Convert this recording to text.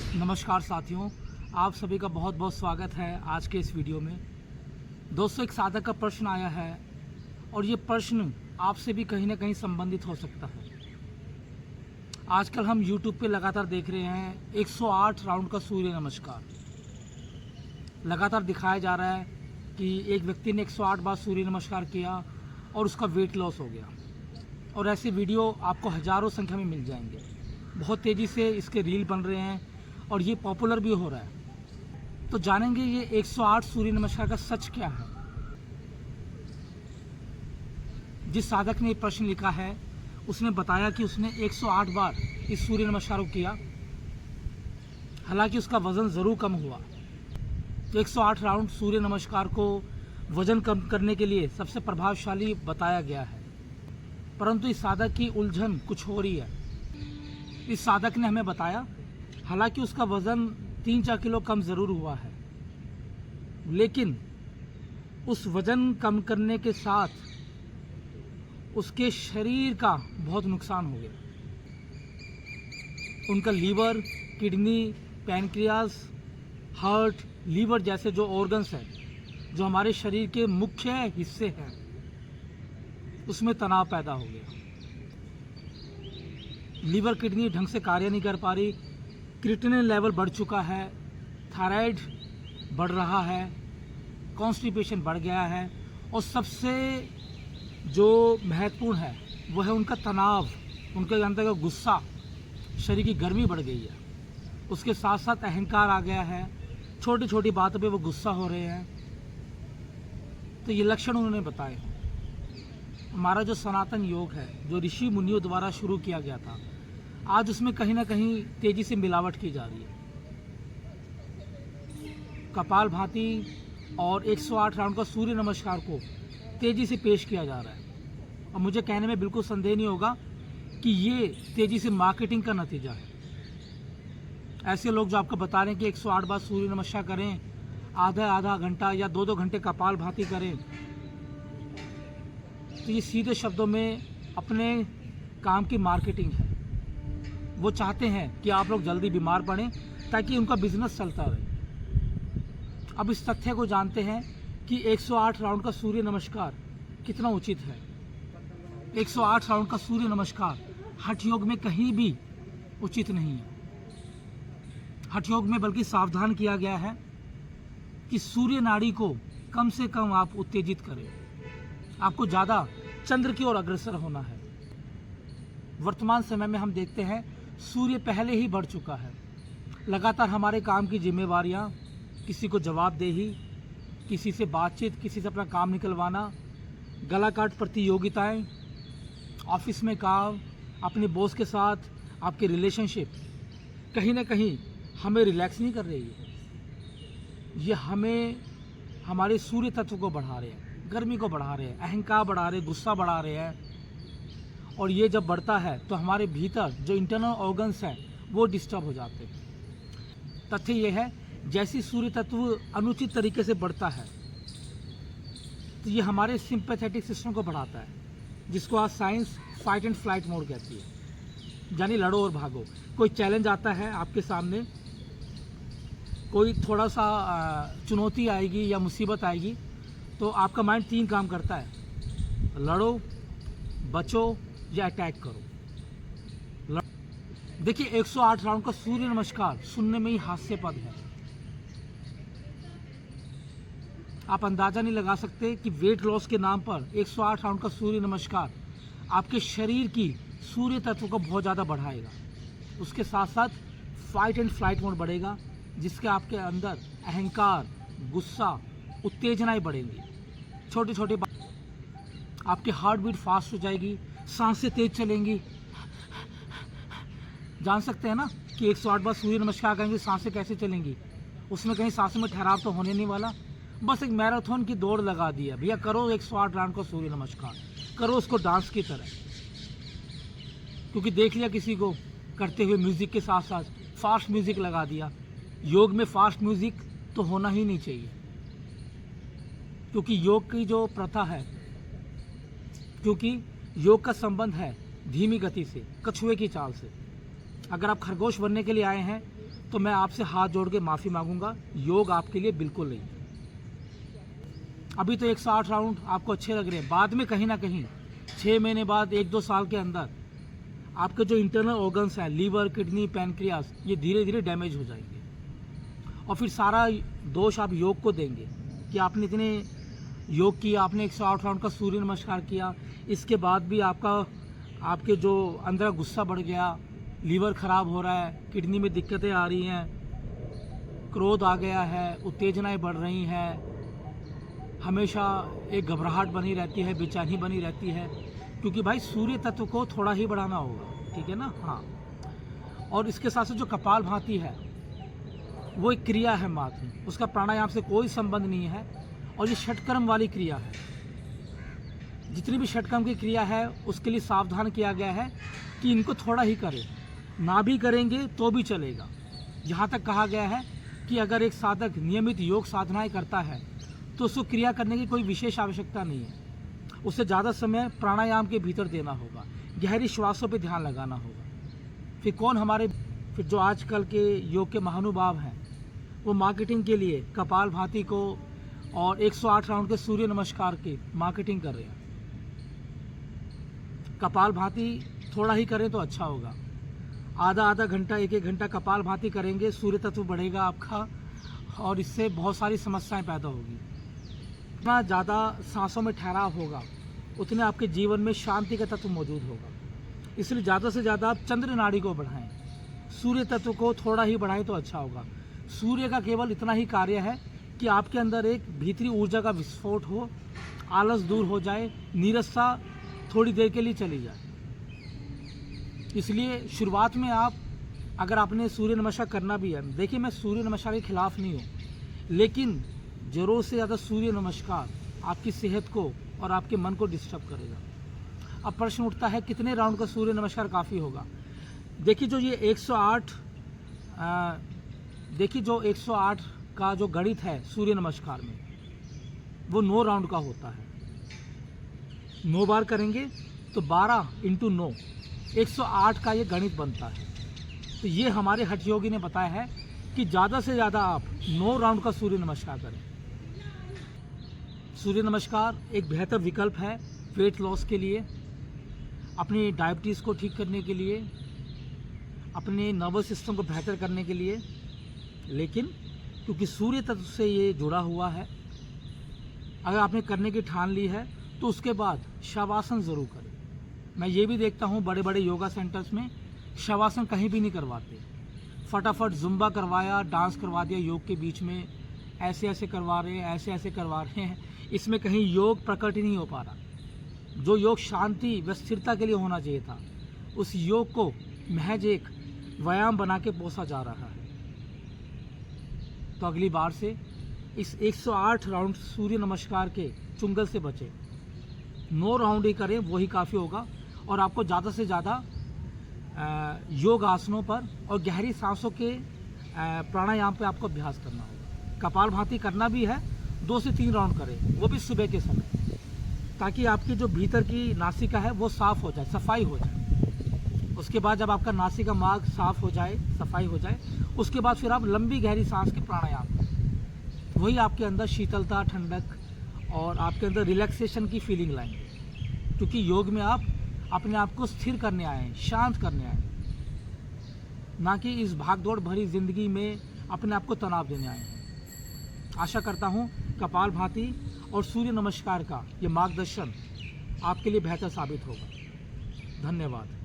नमस्कार साथियों, आप सभी का बहुत बहुत स्वागत है आज के इस वीडियो में। दोस्तों, एक साधक का प्रश्न आया है और ये प्रश्न आपसे भी कहीं ना कहीं संबंधित हो सकता है। आजकल हम YouTube पे लगातार देख रहे हैं 108 राउंड का सूर्य नमस्कार लगातार दिखाया जा रहा है कि एक व्यक्ति ने 108 बार सूर्य नमस्कार किया और उसका वेट लॉस हो गया। और ऐसे वीडियो आपको हज़ारों संख्या में मिल जाएंगे। बहुत तेज़ी से इसके रील बन रहे हैं और ये पॉपुलर भी हो रहा है। तो जानेंगे ये 108 सूर्य नमस्कार का सच क्या है। जिस साधक ने ये प्रश्न लिखा है उसने बताया कि उसने 108 बार इस सूर्य नमस्कार को किया, हालांकि उसका वज़न ज़रूर कम हुआ। तो 108 राउंड सूर्य नमस्कार को वज़न कम करने के लिए सबसे प्रभावशाली बताया गया है, परंतु इस साधक की उलझन कुछ हो रही है। इस साधक ने हमें बताया, हालांकि उसका वज़न 3-4 किलो कम ज़रूर हुआ है, लेकिन उस वज़न कम करने के साथ उसके शरीर का बहुत नुकसान हो गया। उनका liver, kidney, pancreas, heart, liver जैसे जो ऑर्गन्स हैं, जो हमारे शरीर के मुख्य हिस्से हैं, उसमें तनाव पैदा हो गया। लीवर, किडनी ढंग से कार्य नहीं कर पा रही, क्रिएटिनिन लेवल बढ़ चुका है, थायराइड बढ़ रहा है, कॉन्स्टिपेशन बढ़ गया है, और सबसे जो महत्वपूर्ण है वो है उनका तनाव, उनके अंदर का गुस्सा, शरीर की गर्मी बढ़ गई है। उसके साथ साथ अहंकार आ गया है, छोटी छोटी बातों पे वो गुस्सा हो रहे हैं। तो ये लक्षण उन्होंने बताए। हमारा जो सनातन योग है, जो ऋषि मुनियों द्वारा शुरू किया गया था, आज उसमें कहीं ना कहीं तेजी से मिलावट की जा रही है। कपाल भाती और 108 राउंड का सूर्य नमस्कार को तेजी से पेश किया जा रहा है, और मुझे कहने में बिल्कुल संदेह नहीं होगा कि ये तेजी से मार्केटिंग का नतीजा है। ऐसे लोग जो आपको बता रहे हैं कि 108 बार सूर्य नमस्कार करें, आधा घंटा या 2-2 घंटे कपाल भाती करें, तो ये सीधे शब्दों में अपने काम की मार्केटिंग है। वो चाहते हैं कि आप लोग जल्दी बीमार पड़ें ताकि उनका बिजनेस चलता रहे। अब इस तथ्य को जानते हैं कि 108 राउंड का सूर्य नमस्कार कितना उचित है। 108 राउंड का सूर्य नमस्कार हठ योग में कहीं भी उचित नहीं है। हठ योग में बल्कि सावधान किया गया है कि सूर्य नाड़ी को कम से कम आप उत्तेजित करें। आपको ज़्यादा चंद्र की ओर अग्रसर होना है। वर्तमान समय में हम देखते हैं सूर्य पहले ही बढ़ चुका है। लगातार हमारे काम की जिम्मेवारियां, किसी को जवाबदेही, किसी से बातचीत, किसी से अपना काम निकलवाना, गला काट प्रतियोगिताएं, ऑफिस में काम, अपने बॉस के साथ आपके रिलेशनशिप कहीं ना कहीं हमें रिलैक्स नहीं कर रही है। ये हमें हमारे सूर्य तत्व को बढ़ा रहे हैं, गर्मी को बढ़ा रहे हैं, अहंकार बढ़ा रहे हैं, गुस्सा बढ़ा रहे हैं। और ये जब बढ़ता है तो हमारे भीतर जो इंटरनल ऑर्गन्स हैं वो डिस्टर्ब हो जाते हैं। तथ्य ये है, जैसी सूर्य तत्व अनुचित तरीके से बढ़ता है तो ये हमारे सिंपैथेटिक सिस्टम को बढ़ाता है, जिसको आज science fight and flight mode कहती है, यानी लड़ो और भागो। कोई चैलेंज आता है आपके सामने, कोई थोड़ा सा चुनौती आएगी या मुसीबत आएगी, तो आपका माइंड 3 काम करता है: लड़ो, बचो या अटैक करो। देखिए, 108 राउंड का सूर्य नमस्कार सुनने में ही हास्यास्पद है। आप अंदाजा नहीं लगा सकते कि वेट लॉस के नाम पर 108 राउंड का सूर्य नमस्कार आपके शरीर की सूर्य तत्व को बहुत ज़्यादा बढ़ाएगा। उसके साथ साथ फाइट एंड फ्लाइट मोड बढ़ेगा, जिसके आपके अंदर अहंकार, गुस्सा, उत्तेजनाएं बढ़ेंगी। छोटी छोटी बात, आपकी हार्ट बीट फास्ट हो जाएगी, सांसें तेज चलेंगी। जान सकते हैं ना कि 108 बार सूर्य नमस्कार करेंगे, सांसें कैसे चलेंगी। उसमें कहीं सांसों में ठहराव तो होने नहीं वाला। बस एक मैराथन की दौड़ लगा दी है, भैया करो 108 राउंड का सूर्य नमस्कार, करो उसको डांस की तरह। क्योंकि देख लिया किसी को करते हुए म्यूज़िक के साथ साथ फास्ट म्यूज़िक लगा दिया। योग में फास्ट म्यूज़िक तो होना ही नहीं चाहिए, क्योंकि योग की जो प्रथा है, क्योंकि योग का संबंध है धीमी गति से, कछुए की चाल से। अगर आप खरगोश बनने के लिए आए हैं तो मैं आपसे हाथ जोड़ के माफ़ी मांगूंगा, योग आपके लिए बिल्कुल नहीं। अभी तो 108 राउंड आपको अच्छे लग रहे हैं, बाद में कहीं ना कहीं 6 महीने बाद 1-2 साल के अंदर आपके जो इंटरनल ऑर्गन्स हैं, लीवर, किडनी, पैनक्रियास, ये धीरे धीरे डैमेज हो जाएंगे और फिर सारा दोष आप योग को देंगे कि आपने इतने योग किया, आपने 108 राउंड का सूर्य नमस्कार किया, इसके बाद भी आपके जो अंदर गुस्सा बढ़ गया, लीवर ख़राब हो रहा है, किडनी में दिक्कतें आ रही हैं, क्रोध आ गया है, उत्तेजनाएं बढ़ रही हैं, हमेशा एक घबराहट बनी रहती है, बेचैनी बनी रहती है, क्योंकि भाई सूर्य तत्व को थोड़ा ही बढ़ाना होगा, ठीक है ना। हाँ, और इसके साथ साथ जो कपाल भाती है वो एक क्रिया है मात्र, उसका प्राणायाम से कोई संबंध नहीं है और ये षटकर्म वाली क्रिया है। जितनी भी षटकर्म की क्रिया है उसके लिए सावधान किया गया है कि इनको थोड़ा ही करें, ना भी करेंगे तो भी चलेगा। यहाँ तक कहा गया है कि अगर एक साधक नियमित योग साधनाएं करता है तो उसको क्रिया करने की कोई विशेष आवश्यकता नहीं है, उससे ज़्यादा समय प्राणायाम के भीतर देना होगा, गहरी श्वासों पर ध्यान लगाना होगा। फिर जो आजकल के योग के महानुभाव हैं वो मार्केटिंग के लिए कपाल भाती को और 108 राउंड के सूर्य नमस्कार की मार्केटिंग कर रहे हैं। कपाल भाती थोड़ा ही करें तो अच्छा होगा, आधा घंटा, 1 घंटा कपाल भाती करेंगे, सूर्य तत्व बढ़ेगा आपका और इससे बहुत सारी समस्याएं पैदा होगी। जितना ज़्यादा सांसों में ठहराव होगा उतने आपके जीवन में शांति का तत्व मौजूद होगा। इसलिए ज़्यादा से ज़्यादा आप चंद्र नाड़ी को बढ़ाएं, सूर्य तत्व को थोड़ा ही बढ़ाएं तो अच्छा होगा। सूर्य का केवल इतना ही कार्य है कि आपके अंदर एक भीतरी ऊर्जा का विस्फोट हो, आलस दूर हो जाए, नीरसता थोड़ी देर के लिए चली जाए। इसलिए शुरुआत में अगर आपने सूर्य नमस्कार करना भी है, देखिए मैं सूर्य नमस्कार के खिलाफ नहीं हूँ, लेकिन ज़रूर से ज़्यादा सूर्य नमस्कार आपकी सेहत को और आपके मन को डिस्टर्ब करेगा। अब प्रश्न उठता है कितने राउंड का सूर्य नमस्कार काफ़ी होगा। देखिए जो 108 का जो गणित है सूर्य नमस्कार में, वो 9 राउंड का होता है। 9 बार करेंगे तो 12 × 9 108 का ये गणित बनता है। तो ये हमारे हठ योगी ने बताया है कि ज़्यादा से ज़्यादा आप 9 राउंड का सूर्य नमस्कार करें। सूर्य नमस्कार एक बेहतर विकल्प है वेट लॉस के लिए, अपनी डायबिटीज़ को ठीक करने के लिए, अपने नर्वस सिस्टम को बेहतर करने के लिए। लेकिन क्योंकि सूर्य तत्व से ये जुड़ा हुआ है, अगर आपने करने की ठान ली है तो उसके बाद शवासन ज़रूर करें। मैं ये भी देखता हूँ बड़े बड़े योगा सेंटर्स में शवासन कहीं भी नहीं करवाते, फटाफट जुम्बा करवाया, डांस करवा दिया योग के बीच में, ऐसे ऐसे करवा रहे हैं, ऐसे करवा रहे हैं। इसमें कहीं योग प्रकट ही नहीं हो पा रहा। जो योग शांति व स्थिरता के लिए होना चाहिए था, उस योग को महज एक व्यायाम बना के पोसा जा रहा है। तो अगली बार से इस 108 राउंड सूर्य नमस्कार के चुंगल से बचें, 9 राउंड ही करें, वही काफ़ी होगा। और आपको ज़्यादा से ज़्यादा योग आसनों पर और गहरी सांसों के प्राणायाम पे आपको अभ्यास करना होगा। कपाल भाती करना भी है, 2 से 3 राउंड करें, वो भी सुबह के समय, ताकि आपकी जो भीतर की नासिका है वो साफ़ हो जाए, सफाई हो जाए। उसके बाद जब आपका नासिका मार्ग साफ़ हो जाए, सफाई हो जाए, उसके बाद फिर आप लंबी गहरी सांस के प्राणायाम करें। वही आपके अंदर शीतलता, ठंडक और आपके अंदर रिलैक्सेशन की फीलिंग लाएंगे, क्योंकि योग में आप अपने आप को स्थिर करने आए हैं, शांत करने आए हैं, ना कि इस भागदौड़ भरी ज़िंदगी में अपने आप को तनाव देने आए हैं। आशा करता हूँ कपाल भाती और सूर्य नमस्कार का ये मार्गदर्शन आपके लिए बेहतर साबित होगा। धन्यवाद।